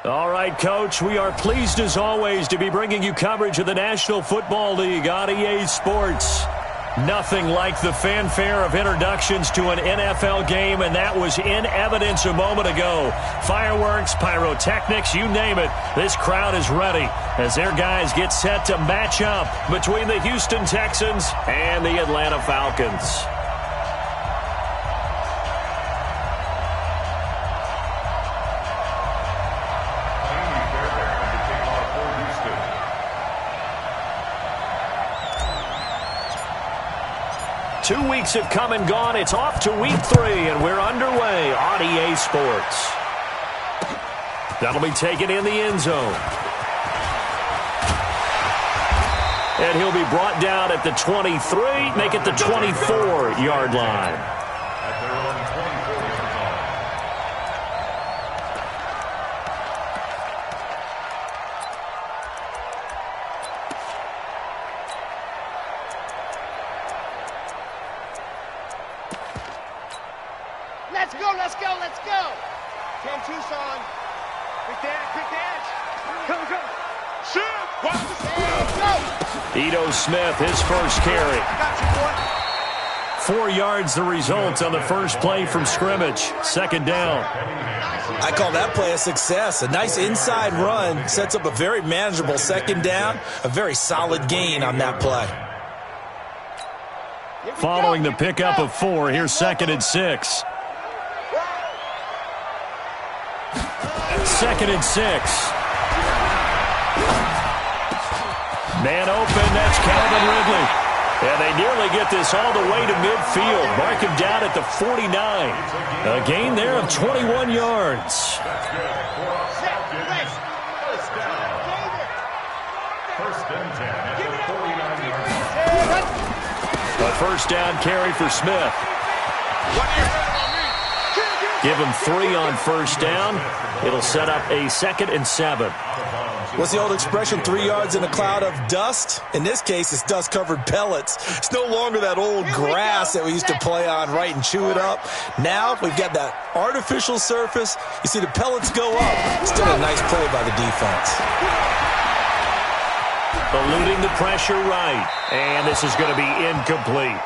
All right, Coach, we are pleased as always to be bringing you coverage of the National Football League on EA Sports. Nothing like the fanfare of introductions to an NFL game, and that was in evidence a moment ago. Fireworks, pyrotechnics, you name it. This crowd is ready as their guys get set to match up between the Houston Texans and the Atlanta Falcons. Two weeks have come and gone. It's off to week 3, and we're underway on EA Sports. That'll be taken in the end zone. And he'll be brought down at the 23, make it the 24-yard line. Let's go. 10 Tucson. Quick dash. Come. Shoot. Go. Ito Smith, his first carry. Got you, boy. 4 yards the result on the first play from scrimmage. Second down. I call that play a success. A nice inside run sets up a very manageable second down. A very solid gain on that play. Following the pickup of 4, here's 2nd and 6. 2nd and 6. Man open, that's Calvin Ridley. And they nearly get this all the way to midfield. Mark him down at the 49. A gain there of 21 yards. A first down carry for Smith. Give him 3 on first down. It'll set up a 2nd and 7. What's the old expression, 3 yards in a cloud of dust? In this case, it's dust-covered pellets. It's no longer that old grass that we used to play on, right, and chew it up. Now we've got that artificial surface. You see the pellets go up. Still a nice play by the defense. Eluding the pressure right. And this is going to be incomplete.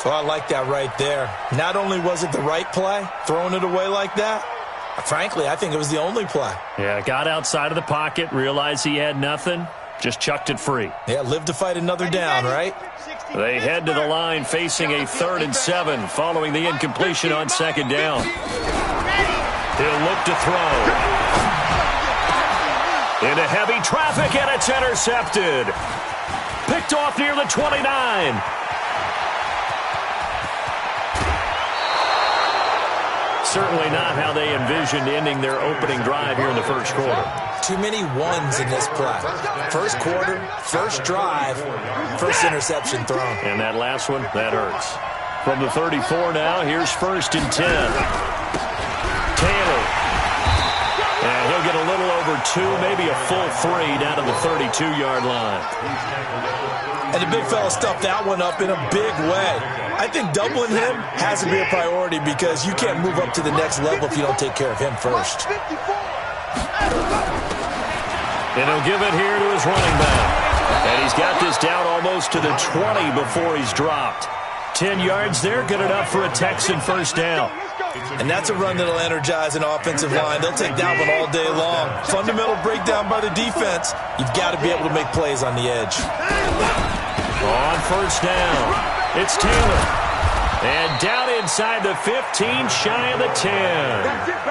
Well, I like that right there. Not only was it the right play, throwing it away like that, frankly, I think it was the only play. Yeah, got outside of the pocket, realized he had nothing, just chucked it free. Yeah, live to fight another down, right? They head to the line facing a 3rd and 7 following the incompletion on 2nd down. He'll look to throw. Into heavy traffic, and it's intercepted. Picked off near the 29. Certainly not how they envisioned ending their opening drive here in the first quarter. Too many ones in this play. First quarter, first drive, first interception thrown. And that last one, that hurts. From the 34 now, here's 1st and 10. Taylor. And he'll get a little over 2, maybe a full 3 down to the 32-yard line. And the big fella stuffed that one up in a big way. I think doubling him has to be a priority because you can't move up to the next level if you don't take care of him first. And he'll give it here to his running back. And he's got this down almost to the 20 before he's dropped. 10 yards there, good enough for a Texan first down. And that's a run that'll energize an offensive line. They'll take that one all day long. Fundamental breakdown by the defense. You've got to be able to make plays on the edge. On first down, it's Taylor. And down inside the 15, shy of the 10.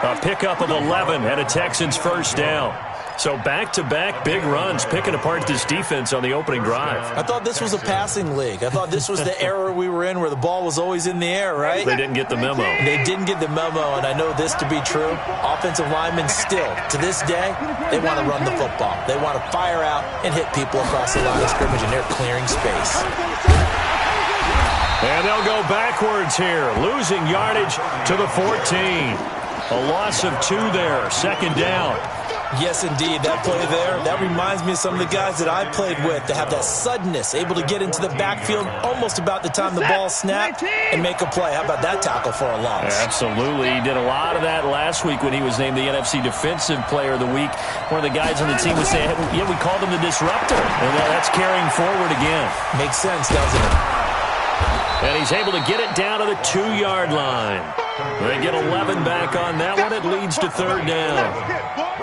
A pickup of 11 and a Texans first down. So back-to-back big runs picking apart this defense on the opening drive. I thought this was a passing league. I thought this was the era we were in where the ball was always in the air, right? They didn't get the memo. They didn't get the memo, and I know this to be true. Offensive linemen still, to this day, they want to run the football. They want to fire out and hit people across the line of scrimmage, and they're clearing space. And they'll go backwards here, losing yardage to the 14. A loss of 2 there, 2nd down. Yes, indeed. That play there, that reminds me of some of the guys that I played with that have that suddenness, able to get into the backfield almost about the time the ball snapped and make a play. How about that tackle for a loss? Absolutely. He did a lot of that last week when he was named the NFC Defensive Player of the Week. One of the guys on the team would say, yeah, we called him the disruptor. And that's carrying forward again. Makes sense, doesn't it? And he's able to get it down to the 2-yard line. They get 11 back on that one. It leads to third down.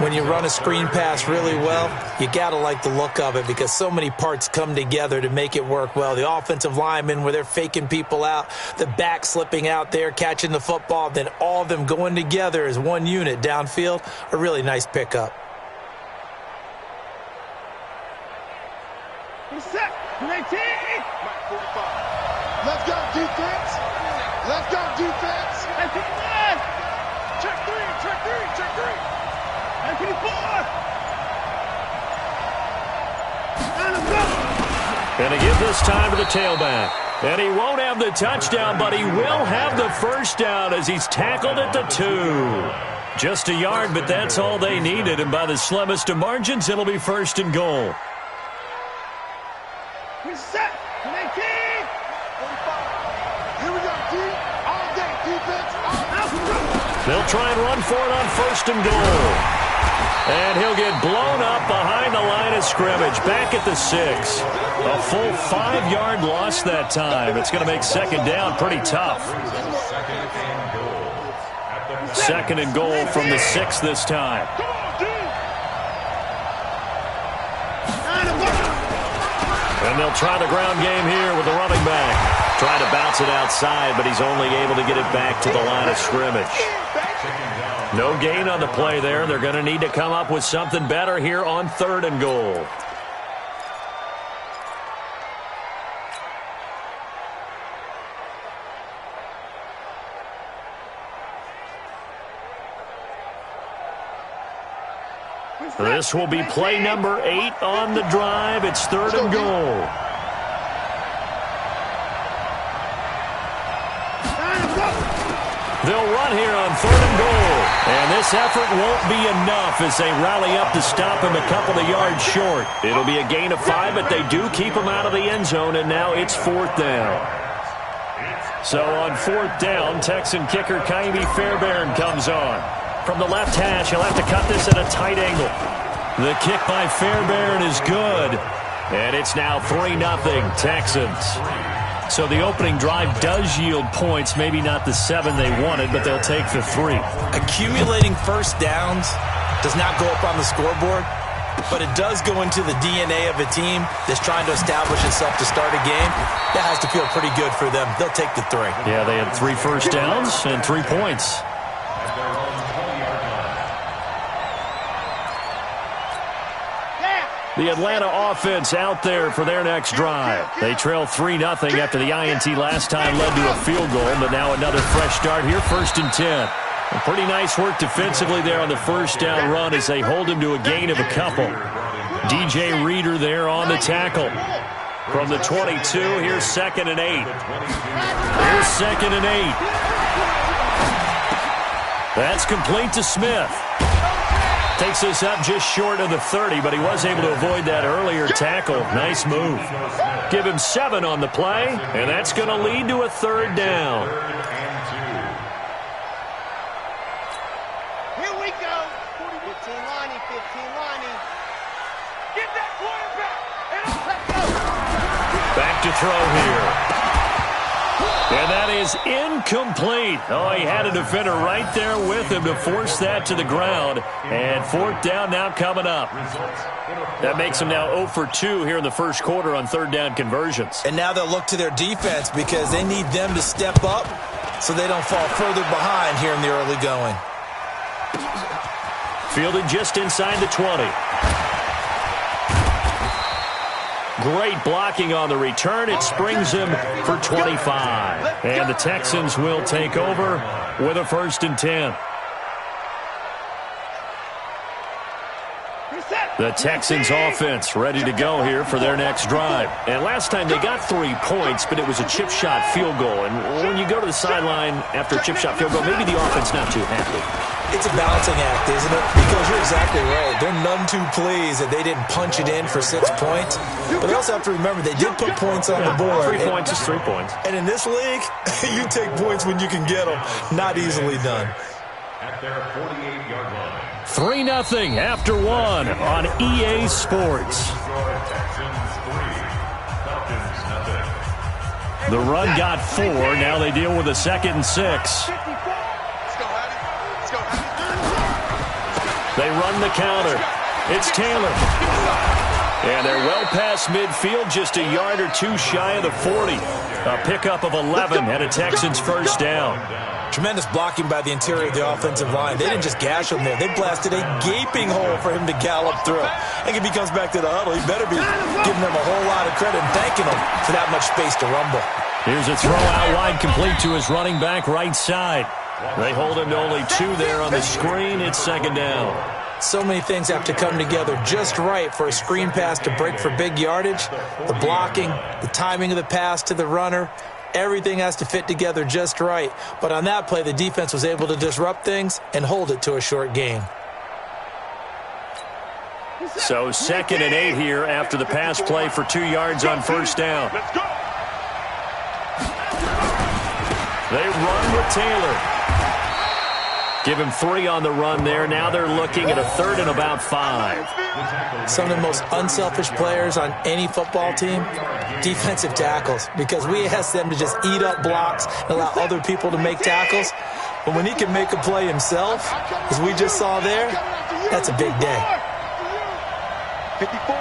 When you run a screen pass really well, you got to like the look of it because so many parts come together to make it work well. The offensive linemen, where they're faking people out, the back slipping out there, catching the football, then all of them going together as one unit downfield, a really nice pickup. Set. 19. Let's go, defense. Let's go, defense. Check three, check three, check three. 94. And he gives this time to the tailback. And he won't have the touchdown, but he will have the first down as he's tackled at the 2. Just a yard, but that's all they needed. And by the slimmest of margins, it'll be first and goal. Set. 19. 45. Here we go, D. All day, defense. They'll try and run for it on first and goal. And he'll get blown up behind the line of scrimmage, back at the 6. A full 5-yard loss that time. It's going to make second down pretty tough. Second and goal from the 6 this time. And they'll try the ground game here with the running back. Trying to bounce it outside, but he's only able to get it back to the line of scrimmage. No gain on the play there. They're going to need to come up with something better here on third and goal. This will be play number 8 on the drive. It's third and goal. They'll run here on third and goal. And this effort won't be enough as they rally up to stop him a couple of yards short. It'll be a gain of 5, but they do keep him out of the end zone, and now it's fourth down. So on fourth down, Texan kicker Kaimi Fairbairn comes on. From the left hash, he'll have to cut this at a tight angle. The kick by Fairbairn is good. And it's now 3-0 Texans. So the opening drive does yield points, maybe not the 7 they wanted, but they'll take the 3. Accumulating first downs does not go up on the scoreboard, but it does go into the DNA of a team that's trying to establish itself to start a game. That has to feel pretty good for them. They'll take the 3. Yeah, they had 3 first downs and 3 points. The Atlanta offense out there for their next drive. They trail 3-0 after the INT last time led to a field goal, but now another fresh start here, first and 10. And pretty nice work defensively there on the first down run as they hold him to a gain of a couple. DJ Reader there on the tackle. From the 22, here's second and 8. Here's second and 8. That's complete to Smith. Takes this up just short of the 30, but he was able to avoid that earlier tackle. Nice move. Give him 7 on the play, and that's going to lead to a third down. Here we go. 15 Lonnie, 15 Lonnie. Get that quarterback. And let's go. Back to throw here. And that is incomplete. Oh, he had a defender right there with him to force that to the ground. And fourth down now coming up. That makes him now 0 for 2 here in the first quarter on third down conversions. And now they'll look to their defense because they need them to step up so they don't fall further behind here in the early going. Fielded just inside the 20. Great blocking on the return. It springs him for 25. And the Texans will take over with a first and 10. The Texans offense ready to go here for their next drive. And last time they got 3 points, but it was a chip shot field goal. And when you go to the sideline after a chip shot field goal, maybe the offense not too happy. It's a balancing act, isn't it? Because you're exactly right. They're none too pleased that they didn't punch it in for 6 points. But they also have to remember they did put points on the board. 3 points is 3 points. And in this league, you take points when you can get them. Not easily done. At their 48-yard line. 3-0 after 1 on EA Sports. The run got 4. Now they deal with a 2nd and 6. They run the counter. It's Taylor. And they're well past midfield, just a yard or 2 shy of the 40. A pickup of 11 and a Texans first down. Tremendous blocking by the interior of the offensive line. They didn't just gash him there. They blasted a gaping hole for him to gallop through. I think if he comes back to the huddle, he better be giving them a whole lot of credit and thanking them for that much space to rumble. Here's a throw out wide, complete to his running back right side. They hold him to only 2 there on the screen. It's 2nd down. So many things have to come together just right for a screen pass to break for big yardage. The blocking, the timing of the pass to the runner, everything has to fit together just right. But on that play, the defense was able to disrupt things and hold it to a short gain. So 2nd and 8 here after the pass play for 2 yards on first down. Let's go. They run with Taylor. Give him 3 on the run there. Now they're looking at a 3rd and about 5. Some of the most unselfish players on any football team, defensive tackles, because we ask them to just eat up blocks and allow other people to make tackles. But when he can make a play himself, as we just saw there, that's a big day. 54,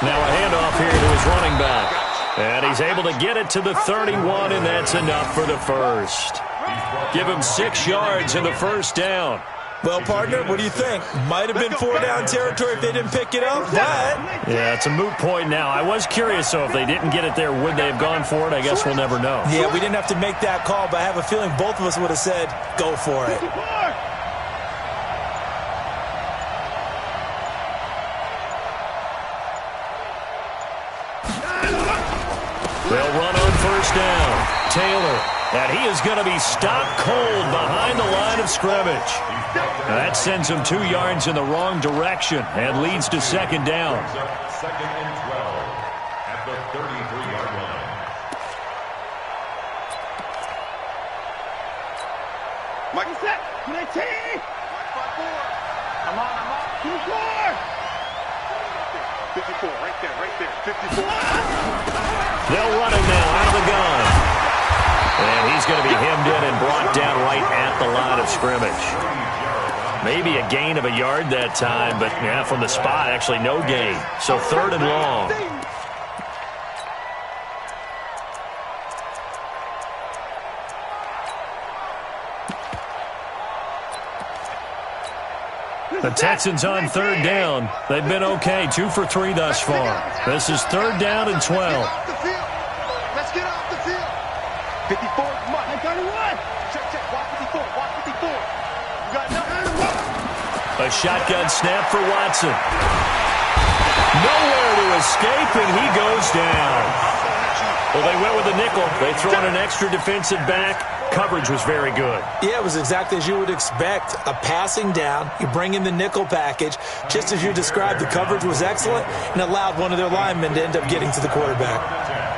Now a handoff here to his running back. And he's able to get it to the 31, and that's enough for the first. Give him 6 yards in the first down. Well, partner, what do you think? Might have been 4-down territory if they didn't pick it up, but... Yeah, it's a moot point now. I was curious, so if they didn't get it there, would they have gone for it? I guess we'll never know. Yeah, we didn't have to make that call, but I have a feeling both of us would have said, go for it. They'll run on first down. Taylor. And he is going to be stopped cold behind the line of scrimmage. That sends him 2 yards in the wrong direction and leads to 2nd down. 2nd and 12 at the 33-yard line. Michael set. Can I take? I'm on. 54, right there. 54. They'll run him now out of the gun. And he's going to be hemmed in and brought down right at the line of scrimmage. Maybe a gain of a yard that time, but yeah, from the spot, actually no gain. So 3rd and long. The Texans on 3rd down. They've been okay, 2 for 3 thus far. This is 3rd down and 12. Let's get off the field. 54, Mike. I got one. Check. Walk 54. You got nothing. A shotgun snap for Watson. Nowhere to escape, and he goes down. Well, they went with a nickel. They throw in an extra defensive back. Coverage was very good. Yeah, it was exactly as you would expect. A passing down, you bring in the nickel package. Just as you described, the coverage was excellent and allowed one of their linemen to end up getting to the quarterback.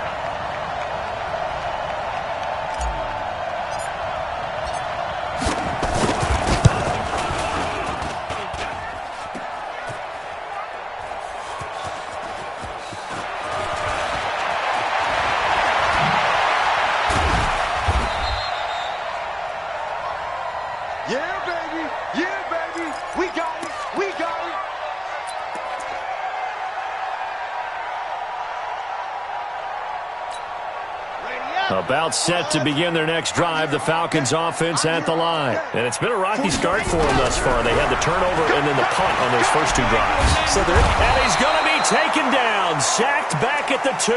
About set to begin their next drive, the Falcons offense at the line. And it's been a rocky start for them thus far. They had the turnover and then the punt on those first 2 drives. And he's going to be taken down, sacked back at the 2.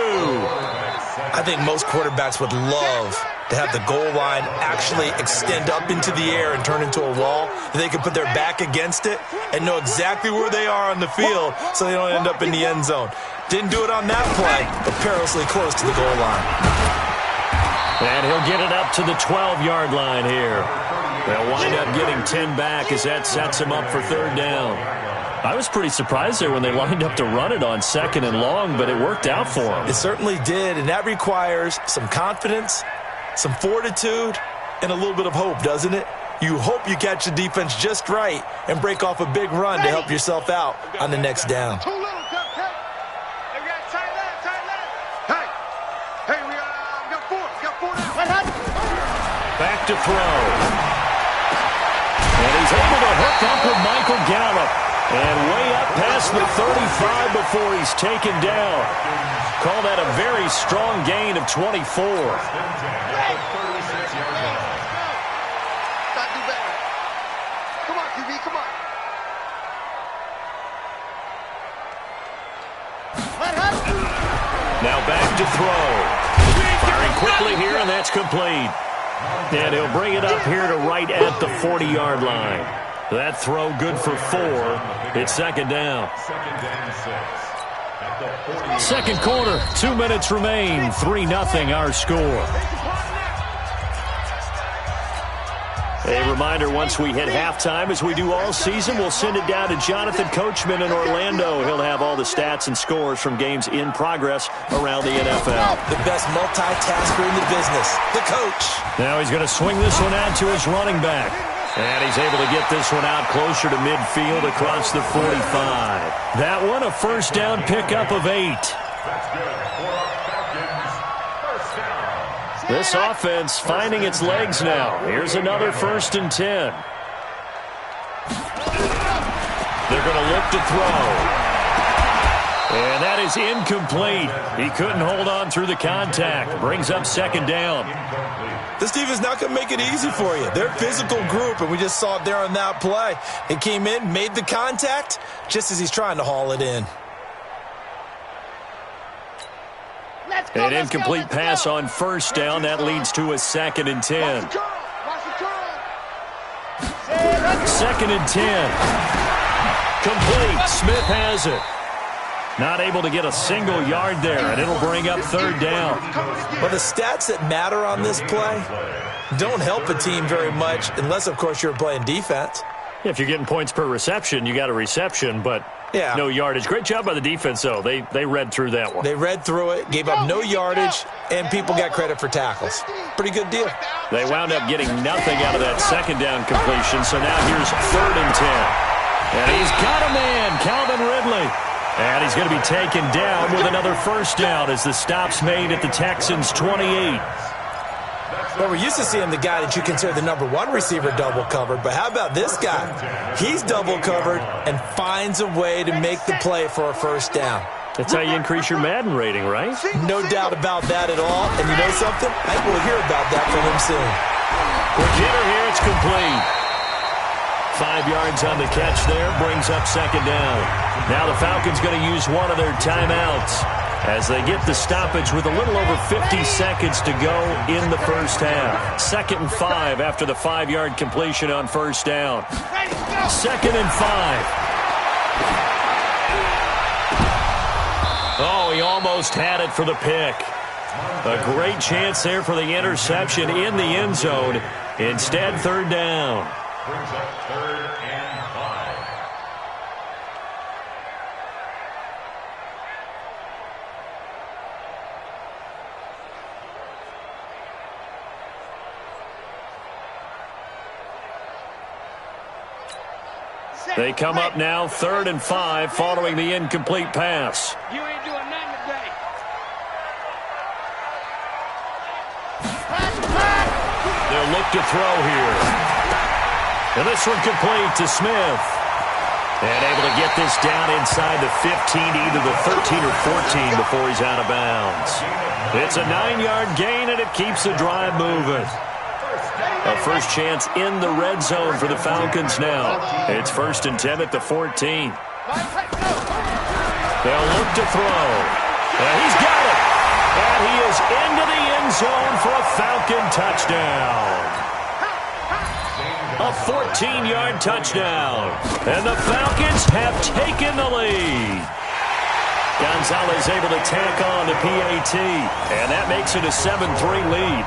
I think most quarterbacks would love to have the goal line actually extend up into the air and turn into a wall. They can put their back against it and know exactly where they are on the field so they don't end up in the end zone. Didn't do it on that play, but perilously close to the goal line. And he'll get it up to the 12-yard line here. They'll wind up getting 10 back as that sets them up for third down. I was pretty surprised there when they lined up to run it on 2nd and long, but it worked out for them. It certainly did, and that requires some confidence, some fortitude, and a little bit of hope, doesn't it? You hope you catch the defense just right and break off a big run to help yourself out on the next down. Too little, Cupcake. Hey, we got tight left. Hey, we got four now. Back to throw. And he's able to hook up with Michael Gallup. And way up past the 35 before he's taken down. Call that a very strong gain of 24. Now back to throw. Firing quickly here, and that's complete. And he'll bring it up here to right at the 40-yard line. That throw good for 4. It's 2nd down. Second quarter, 2 minutes remain. 3-0 our score. A reminder, once we hit halftime, as we do all season, we'll send it down to Jonathan Coachman in Orlando. He'll have all the stats and scores from games in progress around the NFL. The best multitasker in the business, the coach. Now he's going to swing this one out to his running back. And he's able to get this one out closer to midfield across the 45. That one, a first down pickup of 8. This offense finding its legs now. Here's another 1st and 10. They're going to look to throw. And that is incomplete. He couldn't hold on through the contact. Brings up 2nd down. This defense not going to make it easy for you. They're a physical group, and we just saw it there on that play. He came in, made the contact, just as he's trying to haul it in. An incomplete pass on 1st down. That leads to a 2nd and 10. 2nd and 10. Complete. Smith has it. Not able to get a single yard there, and it'll bring up 3rd down. Well, the stats that matter on this play don't help a team very much unless, of course, you're playing defense. If you're getting points per reception, you got a reception, but no yardage. Great job by the defense, though. They read through that one. They read through it, gave up no yardage, and people got credit for tackles. Pretty good deal. They wound up getting nothing out of that 2nd down completion, so now here's 3rd and 10. And he's got a man, Calvin Ridley. And he's going to be taken down with another 1st down as the stop's made at the Texans' 28. Well, we're used to seeing the guy that you consider the number 1 receiver double covered, but how about this guy? He's double covered and finds a way to make the play for a 1st down. That's how you increase your Madden rating, right? No doubt about that at all. And you know something? I think we'll hear about that from him soon. With Jenner here, it's complete. 5 yards on the catch there, brings up 2nd down. Now the Falcons going to use one of their timeouts as they get the stoppage with a little over 50 seconds to go in the first half. 2nd and 5 after the 5-yard completion on 1st down. 2nd and 5. Oh, he almost had it for the pick. A great chance there for the interception in the end zone. Instead, 3rd down. Brings up 3rd and 5. They come up now 3rd and 5 following the incomplete pass. You ain't doing nothing today. They'll look to throw here. And this one complete to Smith. And able to get this down inside the 15, either the 13 or 14 before he's out of bounds. It's a 9-yard gain, and it keeps the drive moving. A first chance in the red zone for the Falcons now. It's 1st and 10 at the 14. They'll look to throw. And he's got it. And he is into the end zone for a Falcon touchdown. A 14-yard touchdown. And the Falcons have taken the lead. Gonzalez able to tack on the PAT. And that makes it a 7-3 lead.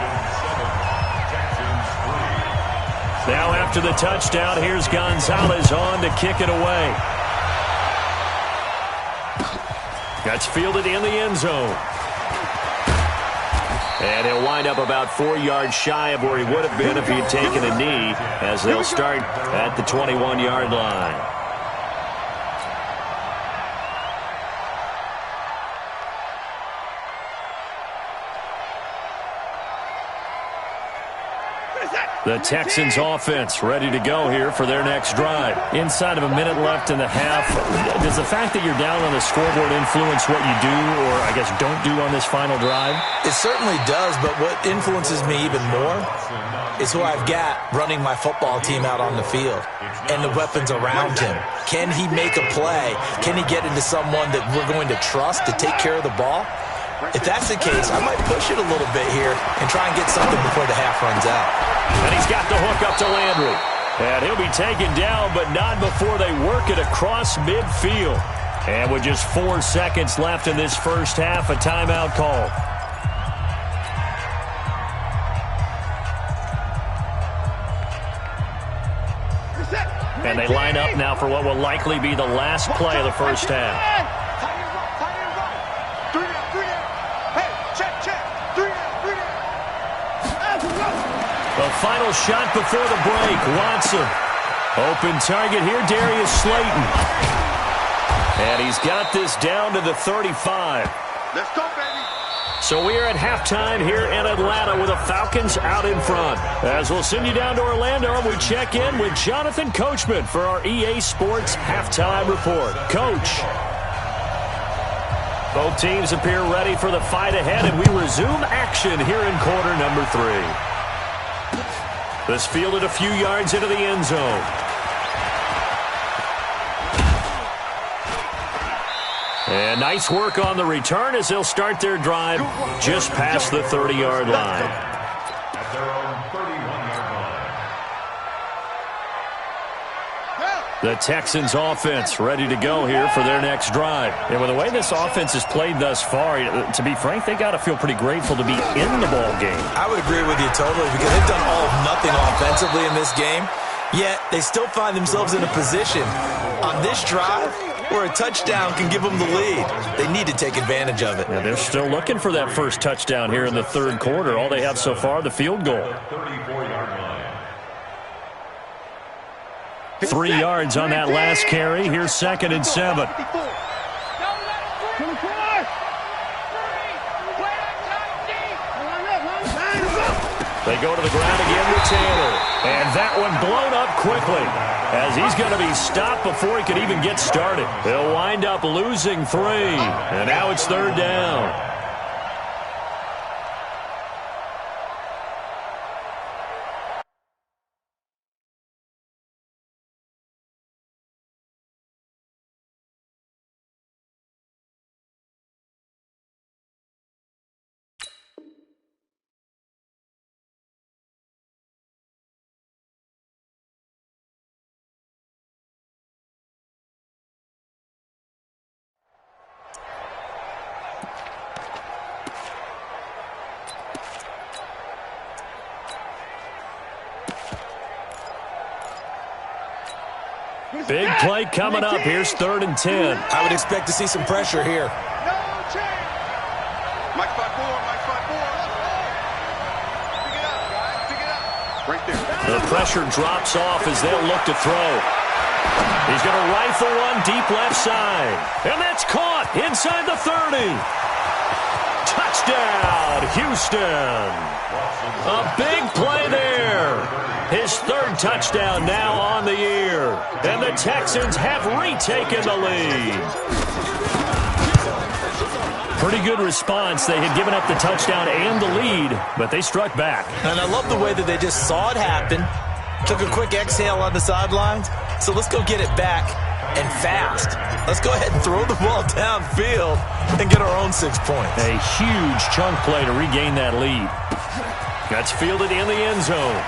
Now after the touchdown. Here's Gonzalez on to kick it away. That's fielded in the end zone. And he'll wind up about 4 yards shy of where he would have been if he had taken a knee, as they'll start at the 21-yard line. The Texans offense ready to go here for their next drive. Inside of a minute left in the half, does the fact that you're down on the scoreboard influence what you do, or I guess don't do on this final drive? It certainly does, but what influences me even more is who I've got running my football team out on the field and the weapons around him. Can he make a play? Can he get into someone that we're going to trust to take care of the ball? If that's the case, I might push it a little bit here and try and get something before the half runs out. And he's got the hook up to Landry. And he'll be taken down, but not before they work it across midfield. And with just 4 seconds left in this first half, a timeout call. And they line up now for what will likely be the last play of the first half. The final shot before the break. Watson. Open target here, Darius Slayton. And he's got this down to the 35. Let's go, baby. So we are at halftime here in Atlanta with the Falcons out in front. As we'll send you down to Orlando, we check in with Jonathan Coachman for our EA Sports Halftime Report. Coach. Both teams appear ready for the fight ahead, and we resume action here in quarter number 3. This fielded a few yards into the end zone. And nice work on the return as they'll start their drive just past the 30-yard line. At their own 31-yard line. The Texans offense ready to go here for their next drive. And with the way this offense has played thus far, to be frank, they got to feel pretty grateful to be in the ball game. I would agree with you totally, because they've done all of nothing offensively in this game, yet they still find themselves in a position on this drive where a touchdown can give them the lead. They need to take advantage of it. Yeah, they're still looking for that first touchdown here in the third quarter. All they have so far, the field goal. 34-yard line. 3 yards on that last carry. Here's 2nd and 7. They go to the ground again with Taylor. And that one blown up quickly, as he's going to be stopped before he can even get started. They'll wind up losing 3. And now it's 3rd down. Big play coming up. Here's 3rd and 10. I would expect to see some pressure here. No change. Mike 5-4, Mike 5-4. Pick it up, guys. Pick it up. Right there. The pressure drops off as they'll look to throw. He's going to rifle one deep left side. And that's caught inside the 30. Touchdown, Houston. A big play there. His 3rd touchdown now on the year. And the Texans have retaken the lead. Pretty good response. They had given up the touchdown and the lead, but they struck back. And I love the way that they just saw it happen, took a quick exhale on the sidelines. So let's go get it back, and fast. Let's go ahead and throw the ball downfield and get our own 6 points. A huge chunk play to regain that lead. That's fielded in the end zone.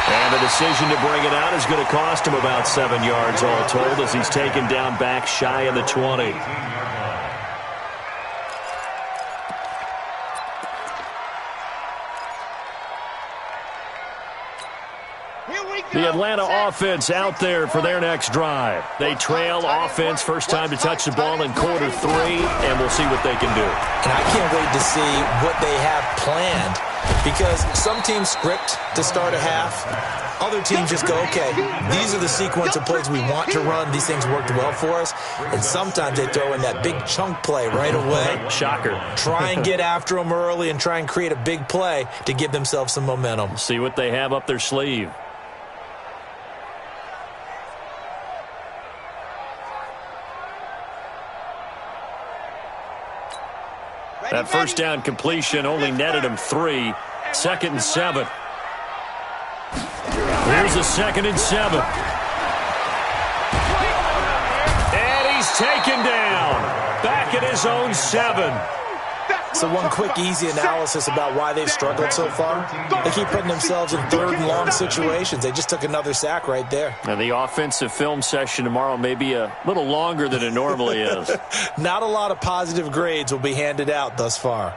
And the decision to bring it out is going to cost him about 7 yards all told, as he's taken down back shy of the 20. The Atlanta offense out there for their next drive. They trail offense, first time to touch the ball in quarter 3, and we'll see what they can do. And I can't wait to see what they have planned, because some teams script to start a half. Other teams just go, okay, these are the sequence of plays we want to run. These things worked well for us. And sometimes they throw in that big chunk play right away. Shocker. Try and get after them early and try and create a big play to give themselves some momentum. See what they have up their sleeve. That first down completion only netted him 3. 2nd and 7. Here's a 2nd and 7. And he's taken down. Back at his own 7. So one quick, easy analysis about why they've struggled so far. They keep putting themselves in 3rd and long situations. They just took another sack right there. And the offensive film session tomorrow may be a little longer than it normally is. Not a lot of positive grades will be handed out thus far.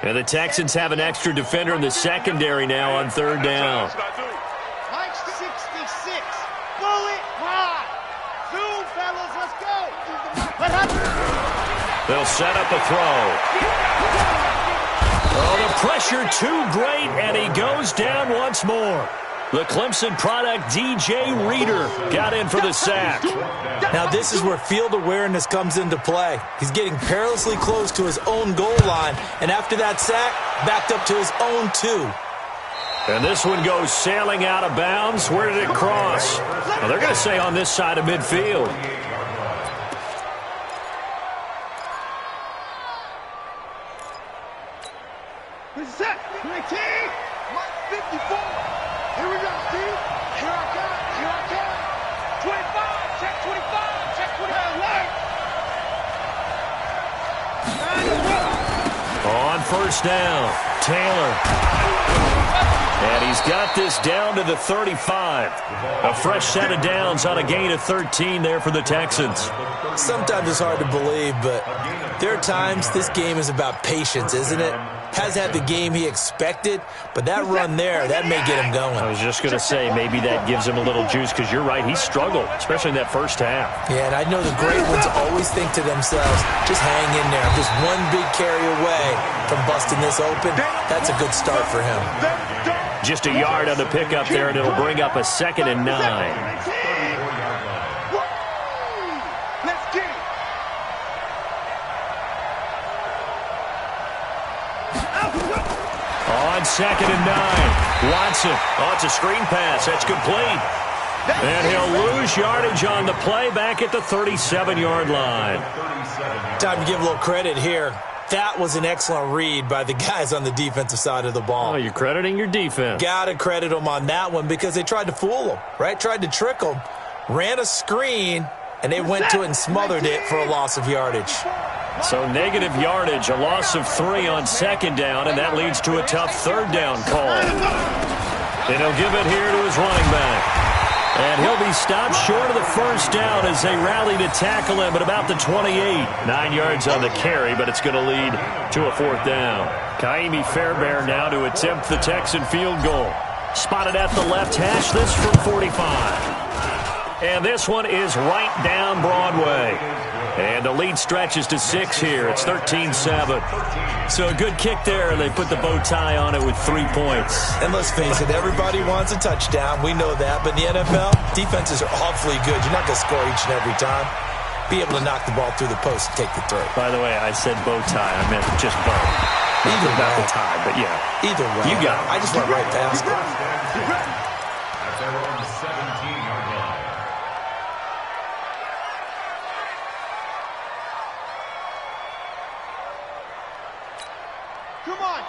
And the Texans have an extra defender in the secondary now on 3rd down. Mike 66. Bullet ride. Zoom, fellas. Let's go. They'll set up a throw. Oh, the pressure too great, and he goes down once more. The Clemson product, DJ Reader, got in for the sack. Now this is where field awareness comes into play. He's getting perilously close to his own goal line, and after that sack, backed up to his own 2. And this one goes sailing out of bounds. Where did it cross? Well, they're going to say on this side of midfield. Set. 19. 54. Here we go, Steve. Here I come. Here I come. 25. Check 25. Check 25. Right. On first down, Taylor. And he's got this down to the 35. A fresh set of downs on a gain of 13 there for the Texans. Sometimes it's hard to believe, but there are times this game is about patience, isn't it? Has had the game he expected, but that run there, that may get him going. I was just going to say, maybe that gives him a little juice, because you're right, he struggled, especially in that first half. Yeah, and I know the great ones always think to themselves, just hang in there. Just one big carry away from busting this open. That's a good start for him. Just a yard on the pickup there, and it'll bring up a 2nd and 9. Let's get it. On 2nd and 9, Watson. Oh, it's a screen pass. That's complete. And he'll lose yardage on the play back at the 37-yard line. Time to give a little credit here. That was an excellent read by the guys on the defensive side of the ball. Oh, you're crediting your defense. Got to credit them on that one, because they tried to fool them, right? Tried to trick them, ran a screen, and they went to it and smothered it for a loss of yardage. So negative yardage, a loss of 3 on 2nd down, and that leads to a tough 3rd down call. And he'll give it here to his running back. And he'll be stopped short of the first down as they rally to tackle him at about the 28. 9 yards on the carry, but it's going to lead to a 4th down. Kaimi Fairbairn now to attempt the Texan field goal. Spotted at the left hash, this from 45. And this one is right down Broadway. And the lead stretches to 6 here. It's 13-7. So a good kick there, and they put the bow tie on it with 3 points. And let's face it, everybody wants a touchdown. We know that. But in the NFL, defenses are awfully good. You're not going to score each and every time. Be able to knock the ball through the post and take the throw. By the way, I said bow tie. I meant just bow. Either not way. the tie, but yeah. Either way. You got it. I just went right past it. That's their own 17-yard line.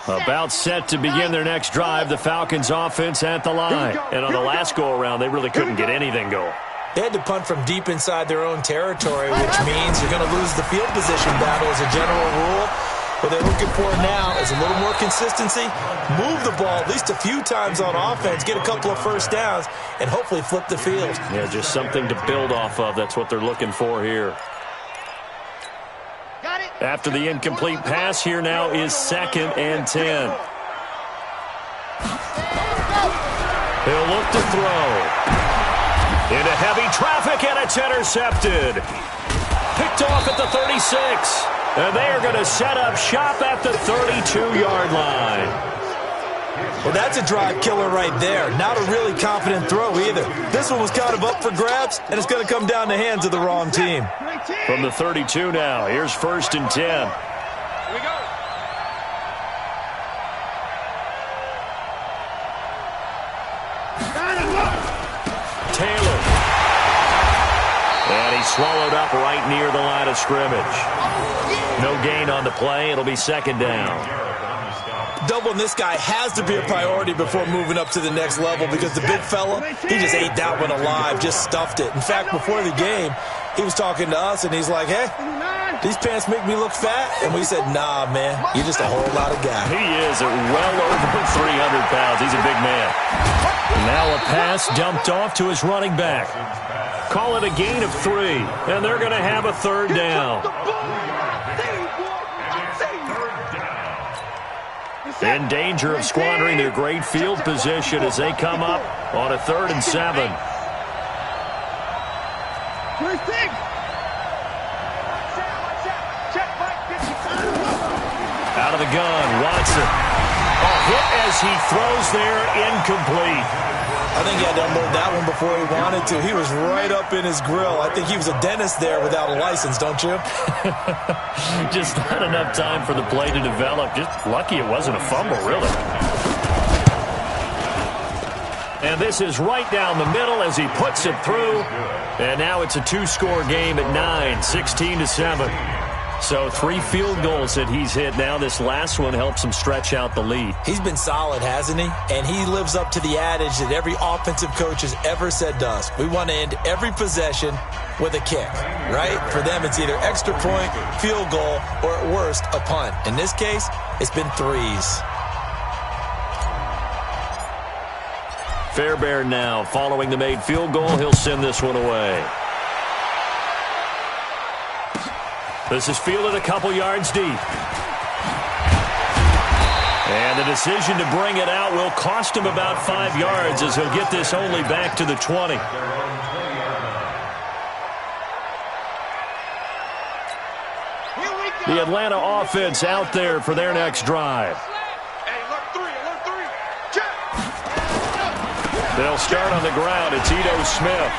About set to begin their next drive, the Falcons offense at the line. And on the last go-around, they really couldn't get anything going. They had to punt from deep inside their own territory, which means you're going to lose the field position battle as a general rule. What they're looking for now is a little more consistency, move the ball at least a few times on offense, get a couple of first downs, and hopefully flip the field. Yeah, just something to build off of. That's what they're looking for here. Got it. After the incomplete pass, here now is 2nd and 10. He'll look to throw. Into heavy traffic, and it's intercepted. Picked off at the 36. And they are going to set up shop at the 32-yard line. Well, that's a drive killer right there. Not a really confident throw either. This one was kind of up for grabs, and it's going to come down the hands of the wrong team. From the 32 now, here's 1st and 10. Here we go. Taylor. And he's swallowed up right near the line of scrimmage. No gain on the play. It'll be 2nd down. Doubling this guy has to be a priority before moving up to the next level because the big fella, he just ate that one alive, just stuffed it. In fact, before the game, he was talking to us, and he's like, hey, these pants make me look fat. And we said, nah, man, you're just a whole lot of guy. He is at well over 300 pounds. He's a big man. Now a pass dumped off to his running back. Call it a gain of 3, and they're going to have a 3rd down. In danger of squandering their great field position as they come up on a 3rd and 7. Out of the gun, Watson. A hit as he throws there, incomplete. I think he had to unload that one before he wanted to. He was right up in his grill. I think he was a dentist there without a license, don't you? Just not enough time for the play to develop. Just lucky it wasn't a fumble, really. And this is right down the middle as he puts it through. And now it's a 2-score game at 9, 16-7. So 3 field goals that he's hit now. This last one helps him stretch out the lead. He's been solid, hasn't he? And he lives up to the adage that every offensive coach has ever said to us. We want to end every possession with a kick, right? For them, it's either extra point, field goal, or at worst, a punt. In this case, it's been 3s. Fairbairn now following the made field goal. He'll send this one away. This is fielded a couple yards deep. And the decision to bring it out will cost him about 5 yards as he'll get this only back to the 20. The Atlanta offense out there for their next drive. They'll start on the ground. It's Ito Smith.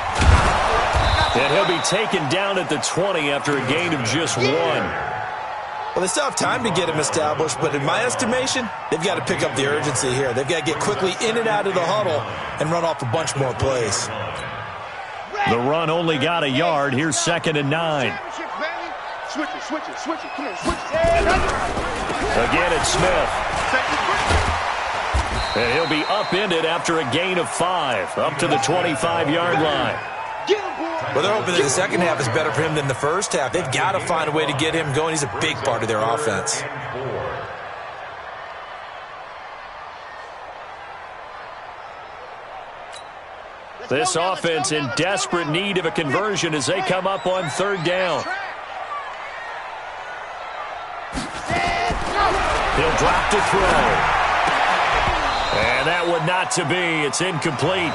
And he'll be taken down at the 20 after a gain of just 1. Well, they still have time to get him established, but in my estimation, they've got to pick up the urgency here. They've got to get quickly in and out of the huddle and run off a bunch more plays. The run only got a yard. Here's 2nd and 9. Switch it. Come on, switch it. Again, it's Smith. And he'll be upended after a gain of 5, up to the 25-yard line. Well, they're hoping that the second half is better for him than the first half. They've got to find a way to get him going. He's a big part of their offense. This offense in desperate need of a conversion as they come up on 3rd down. He'll drop to throw. And that one not to be. It's incomplete.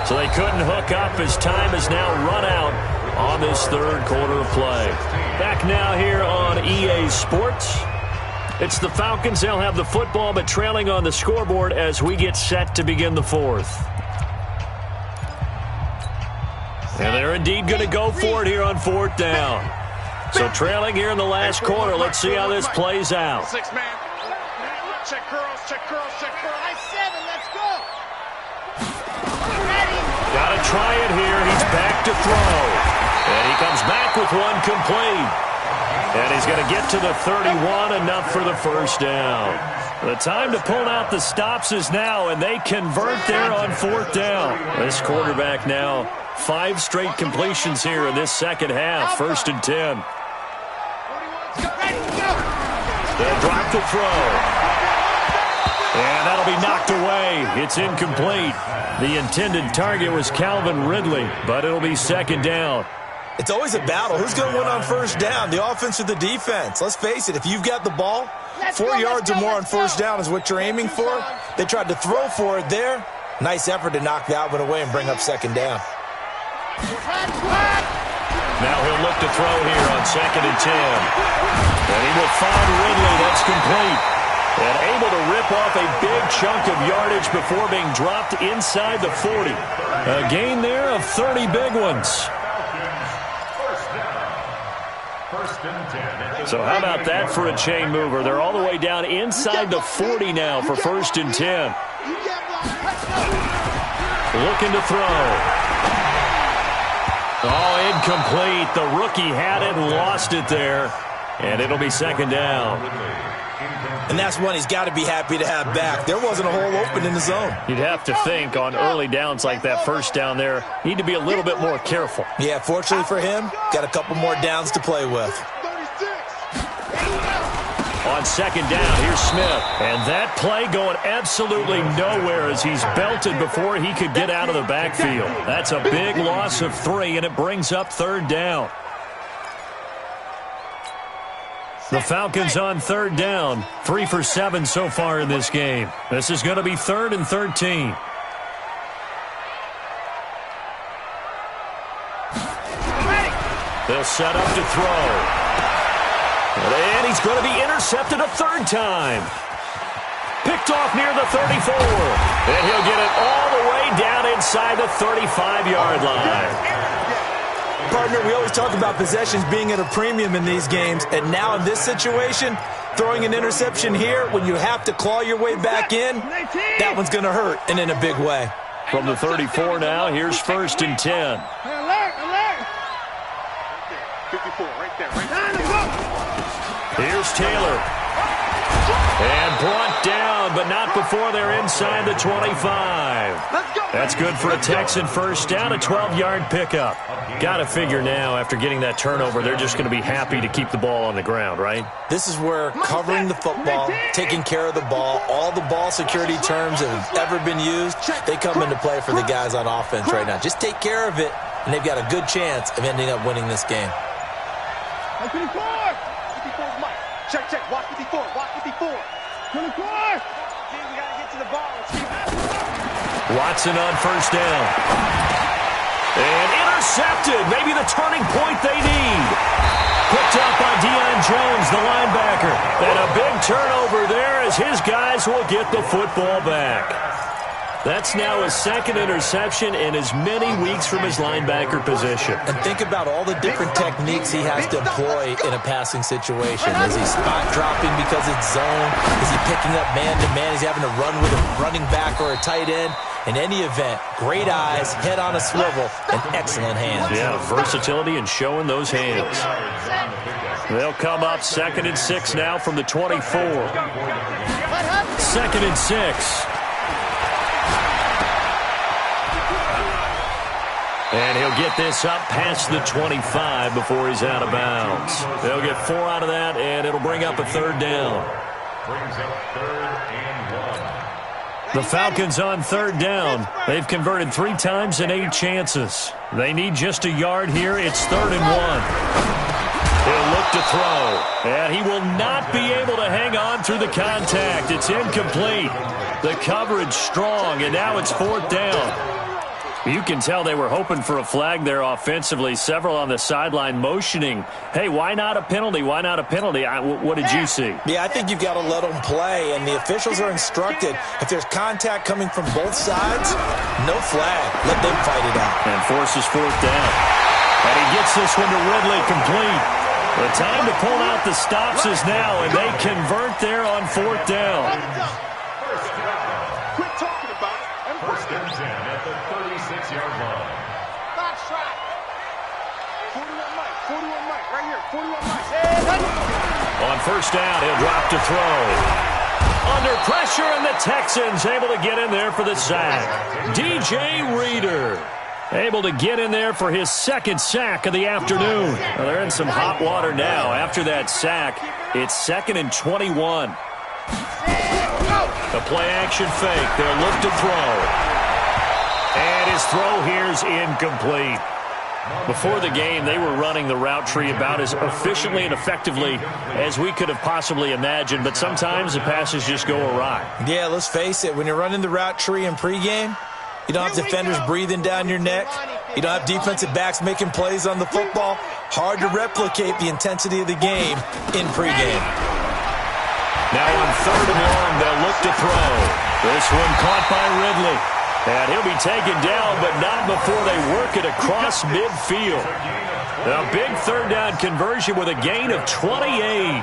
So they couldn't hook up as time has now run out on this 3rd quarter of play. Back now here on EA Sports. It's the Falcons. They'll have the football, but trailing on the scoreboard as we get set to begin the 4th. And they're indeed going to go for it here on 4th down. So trailing here in the last quarter. Let's see how this plays out. 6-man. Check curls. I 7. Let's go. Got to try it here. He's back to throw. And he comes back with one complete. And he's going to get to the 31, enough for the 1st down. The time to pull out the stops is now, and they convert there on 4th down. This quarterback now, 5 straight completions here in this second half. 1st and 10. They'll drop the throw. And that'll be knocked away. It's incomplete. The intended target was Calvin Ridley, but it'll be 2nd down. It's always a battle. Who's going to win on first down, the offense or the defense? Let's face it, if you've got the ball, 4 yards or more on first down is what you're aiming for. They tried to throw for it there. Nice effort to knock that one away and bring up second down. Now he'll look to throw here on 2nd and 10. And he will find Ridley. That's complete. And able to rip off a big chunk of yardage before being dropped inside the 40. A gain there of 30 big ones. So how about that for a chain mover? They're all the way down inside the 40 now for 1st and 10. Looking to throw. Oh, incomplete. The rookie had it and lost it there. And it'll be 2nd down. And that's one he's got to be happy to have back. There wasn't a hole open in the zone. You'd have to think on early downs like that first down there, need to be a little bit more careful. Yeah, fortunately for him, got a couple more downs to play with. On 2nd down, here's Smith. And that play going absolutely nowhere as he's belted before he could get out of the backfield. That's a big loss of 3, and it brings up 3rd down. The Falcons on 3rd down, 3 for 7 so far in this game. This is going to be 3rd and 13. They'll set up to throw. And he's going to be intercepted a 3rd time. Picked off near the 34. And he'll get it all the way down inside the 35-yard line. Partner, we always talk about possessions being at a premium in these games, and now in this situation, throwing an interception here when you have to claw your way back in, that one's going to hurt, and in a big way. From the 34 now, here's 1st and 10. 54, right there, Here's Taylor. And brought down, but not before they're inside the 25. That's good for a Texan first down, a 12-yard pickup. Got to figure now, after getting that turnover, they're just going to be happy to keep the ball on the ground, right? This is where covering the football, taking care of the ball, all the ball security terms that have ever been used, they come into play for the guys on offense right now. Just take care of it, and they've got a good chance of ending up winning this game. 54 Mike. Check, walk 54, walk 54. 24. We gotta get to the ball. Watson on first down. And intercepted. Maybe the turning point they need. Picked up by Deion Jones, the linebacker. And a big turnover there as his guys will get the football back. That's now his 2nd interception in as many weeks from his linebacker position. And think about all the different techniques he has to employ in a passing situation. Is he spot dropping because it's zone? Is he picking up man-to-man? Is he having to run with a running back or a tight end? In any event, great eyes, head on a swivel, and excellent hands. Yeah, versatility and showing those hands. They'll come up 2nd and 6 now from the 24. 2nd and 6. And he'll get this up past the 25 before he's out of bounds. They'll get 4 out of that, and it'll bring up a 3rd down. Brings up 3rd and 1. The Falcons on 3rd down. They've converted 3 times in 8 chances. They need just a yard here. It's 3rd and 1. He'll look to throw, and he will not be able to hang on through the contact. It's incomplete. The coverage strong, and now it's 4th down. You can tell they were hoping for a flag there offensively. Several on the sideline motioning, hey, why not a penalty? Why not a penalty? What did you see? Yeah, I think you've got to let them play, and the officials are instructed, if there's contact coming from both sides, no flag. Let them fight it out. And forces 4th down. And he gets this one to Ridley complete. The time to pull out the stops is now, and they convert there on 4th down. Quit talking about it. 1st and 10 at the 36-yard line. Box track. 41 Mike, right here. 41 Mike. On 1st down, he'll drop to throw. Under pressure, and the Texans able to get in there for the sack. DJ Reader able to get in there for his 2nd sack of the afternoon. Well, they're in some hot water now. After that sack, it's 2nd and 21. The play-action fake. They'll look to throw. And his throw here's incomplete. Before the game, they were running the route tree about as efficiently and effectively as we could have possibly imagined, but sometimes the passes just go awry. Yeah, let's face it, when you're running the route tree in pregame, you don't have defenders breathing down your neck. You don't have defensive backs making plays on the football. Hard to replicate the intensity of the game in pregame. Now on 3rd and long, they'll look to throw. This one caught by Ridley. And he'll be taken down, but not before they work it across midfield. A big 3rd down conversion with a gain of 28.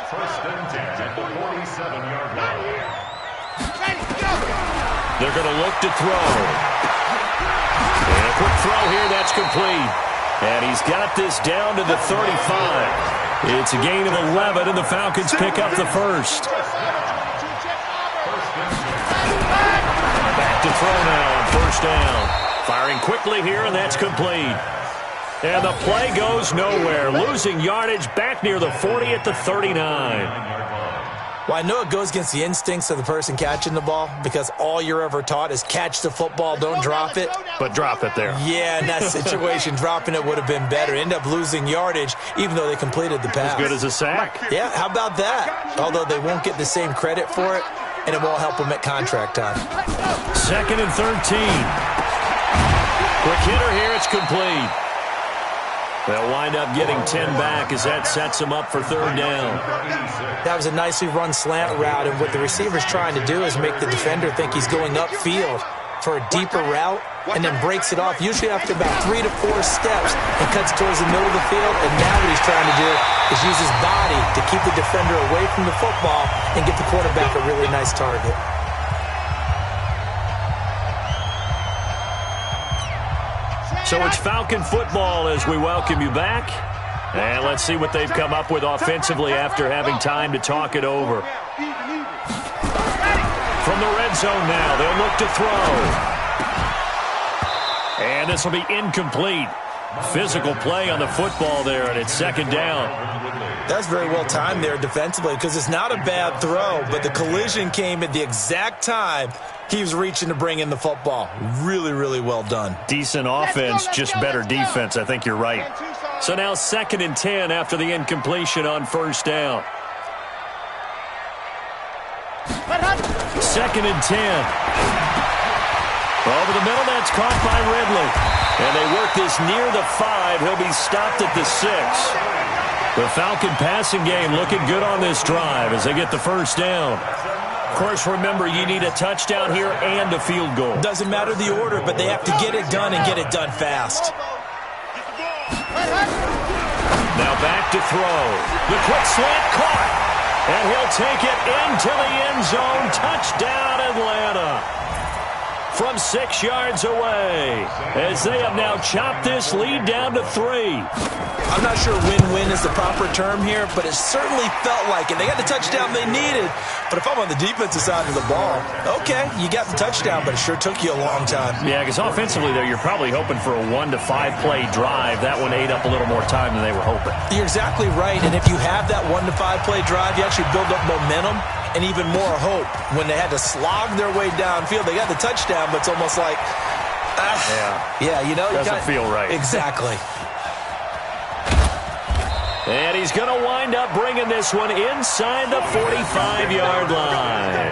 First and 10 at the 47-yard line. They're going to look to throw. And a quick throw here, that's complete. And he's got this down to the 35. It's a gain of 11, and the Falcons pick up the first. Back to throw now on 1st down. Firing quickly here, and that's complete. And the play goes nowhere. Losing yardage back near the 40 at the 39. Well, I know it goes against the instincts of the person catching the ball because all you're ever taught is catch the football, don't drop it. But drop it there. Yeah, in that situation, dropping it would have been better. End up losing yardage, even though they completed the pass. As good as a sack. Yeah, how about that? Although they won't get the same credit for it, and it won't help them at contract time. 2nd and 13. Quick hitter here, it's complete. They'll wind up getting 10 back as that sets them up for 3rd down. That was a nicely run slant route, and what the receiver's trying to do is make the defender think he's going upfield for a deeper route and then breaks it off, usually after about 3 to 4 steps, and cuts towards the middle of the field. And now what he's trying to do is use his body to keep the defender away from the football and get the quarterback a really nice target. So it's Falcon football as we welcome you back. And let's see what they've come up with offensively after having time to talk it over. From the red zone now, they'll look to throw. And this will be incomplete. Physical play on the football there, and it's 2nd down. That's very well timed there defensively because it's not a bad throw, but the collision came at the exact time he was reaching to bring in the football. Really, really well done. Decent offense, just better defense. I think you're right. So now 2nd and 10 after the incompletion on 1st down. 2nd and 10. Over the middle, that's caught by Ridley. And they work this near the 5. He'll be stopped at the 6. The Falcon passing game looking good on this drive as they get the 1st down. Of course, remember, you need a touchdown here and a field goal. Doesn't matter the order, but they have to get it done and get it done fast. Now back to throw. The quick slant caught. And he'll take it into the end zone. Touchdown, Atlanta. From 6 yards away as they have now chopped this lead down to 3. I'm not sure win-win is the proper term here, but it certainly felt like it. They got the touchdown they needed, but if I'm on the defensive side of the ball, okay, you got the touchdown, but it sure took you a long time. Yeah, because offensively, though, you're probably hoping for a 1 to 5 play drive. That one ate up a little more time than they were hoping. You're exactly right, and if you have that 1 to 5 play drive, you actually build up momentum and even more hope. When they had to slog their way downfield, they got the touchdown, but it's almost like, yeah, you know, doesn't feel right. Exactly. And he's going to wind up bringing this one inside the 45-yard line.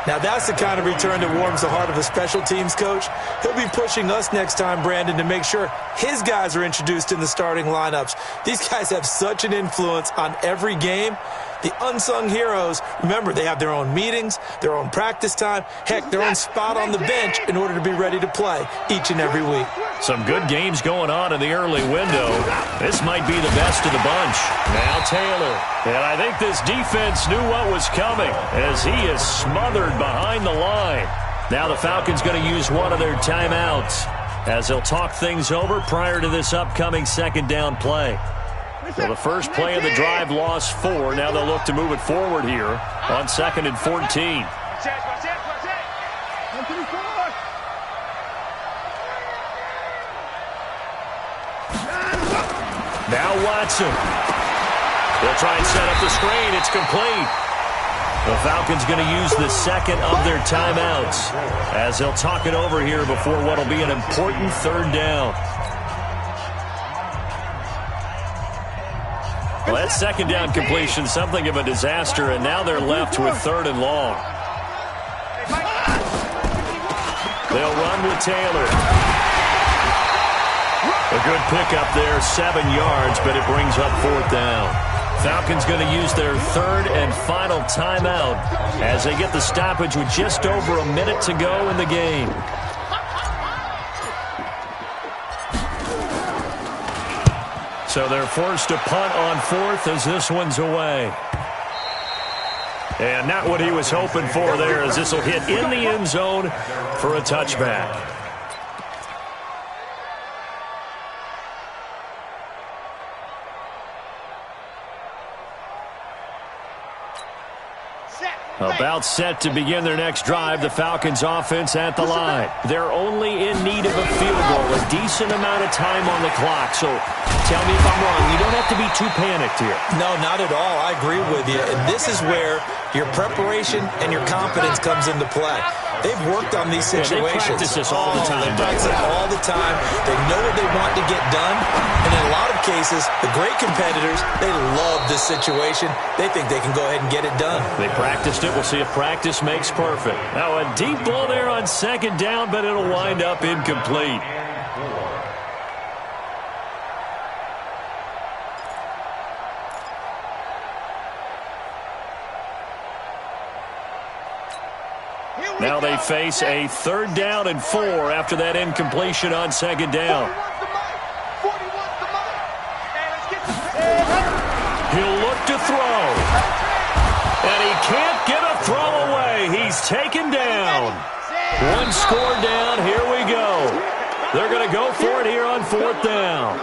Now, that's the kind of return that warms the heart of a special teams coach. He'll be pushing us next time, Brandon, to make sure his guys are introduced in the starting lineups. These guys have such an influence on every game. The unsung heroes, remember, they have their own meetings, their own practice time, heck, their own spot on the bench in order to be ready to play each and every week. Some good games going on in the early window. This might be the best of the bunch. Now Taylor. And I think this defense knew what was coming as he is smothered behind the line. Now the Falcons going to use one of their timeouts as they'll talk things over prior to this upcoming 2nd down play. So the first play of the drive lost 4. Now they'll look to move it forward here on 2nd and 14. Now Watson. They'll try and set up the screen. It's complete. The Falcons going to use the second of their timeouts as they'll talk it over here before what will be an important third down. Well, that second down completion, something of a disaster, and now they're left with third and long. They'll run with Taylor. A good pickup there, 7 yards, but it brings up fourth down. Falcons going to use their third and final timeout as they get the stoppage with just over a minute to go in the game. So they're forced to punt on fourth as this one's away. And not what he was hoping for there, as this will hit in the end zone for a touchback. About set to begin their next drive, the Falcons offense at the line. They're only in need of a field goal, a decent amount of time on the clock. So tell me if I'm wrong. You don't have to be too panicked here. No, not at all. I agree with you. And this is where your preparation and your confidence comes into play. They've worked on these situations. They practice this all the time. They practice it all the time. They know what they want to get done. And in a lot of cases, the great competitors, they love this situation. They think they can go ahead and get it done. They practiced it. We'll see if practice makes perfect. Now a deep ball there on second down, but it'll wind up incomplete. Now they face a third down and 4 after that incompletion on second down. He'll look to throw. And he can't get a throw away. He's taken down. One score down. Here we go. They're going to go for it here on fourth down.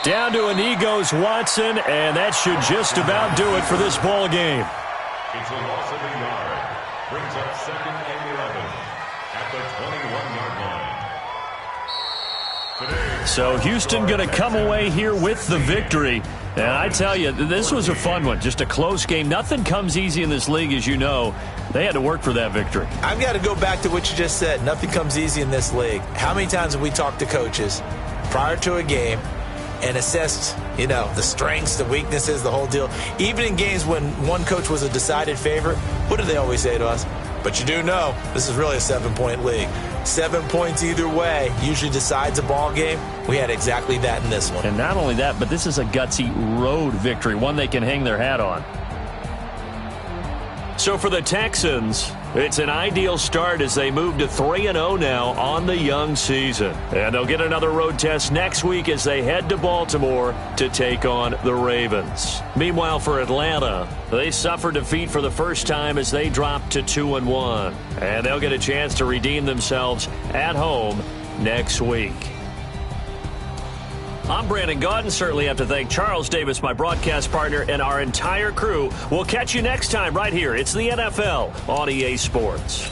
Down to an E goes Watson, and that should just about do it for this ball game. It's a loss of a yard. Brings up second and 11 at the 21-yard line. So Houston going to come away here with the victory. And I tell you, this was a fun one. Just a close game. Nothing comes easy in this league, as you know. They had to work for that victory. I've got to go back to what you just said. Nothing comes easy in this league. How many times have we talked to coaches prior to a game and assessed, the strengths, the weaknesses, the whole deal? Even in games when one coach was a decided favorite, what do they always say to us? But you do know this is really a 7-point league. 7 points either way usually decides a ball game. We had exactly that in this one. And not only that, but this is a gutsy road victory, one they can hang their hat on. So for the Texans, it's an ideal start as they move to 3-0 now on the young season. And they'll get another road test next week as they head to Baltimore to take on the Ravens. Meanwhile, for Atlanta, they suffered defeat for the first time as they dropped to 2-1. And they'll get a chance to redeem themselves at home next week. I'm Brandon Gaudin. Certainly have to thank Charles Davis, my broadcast partner, and our entire crew. We'll catch you next time right here. It's the NFL on EA Sports.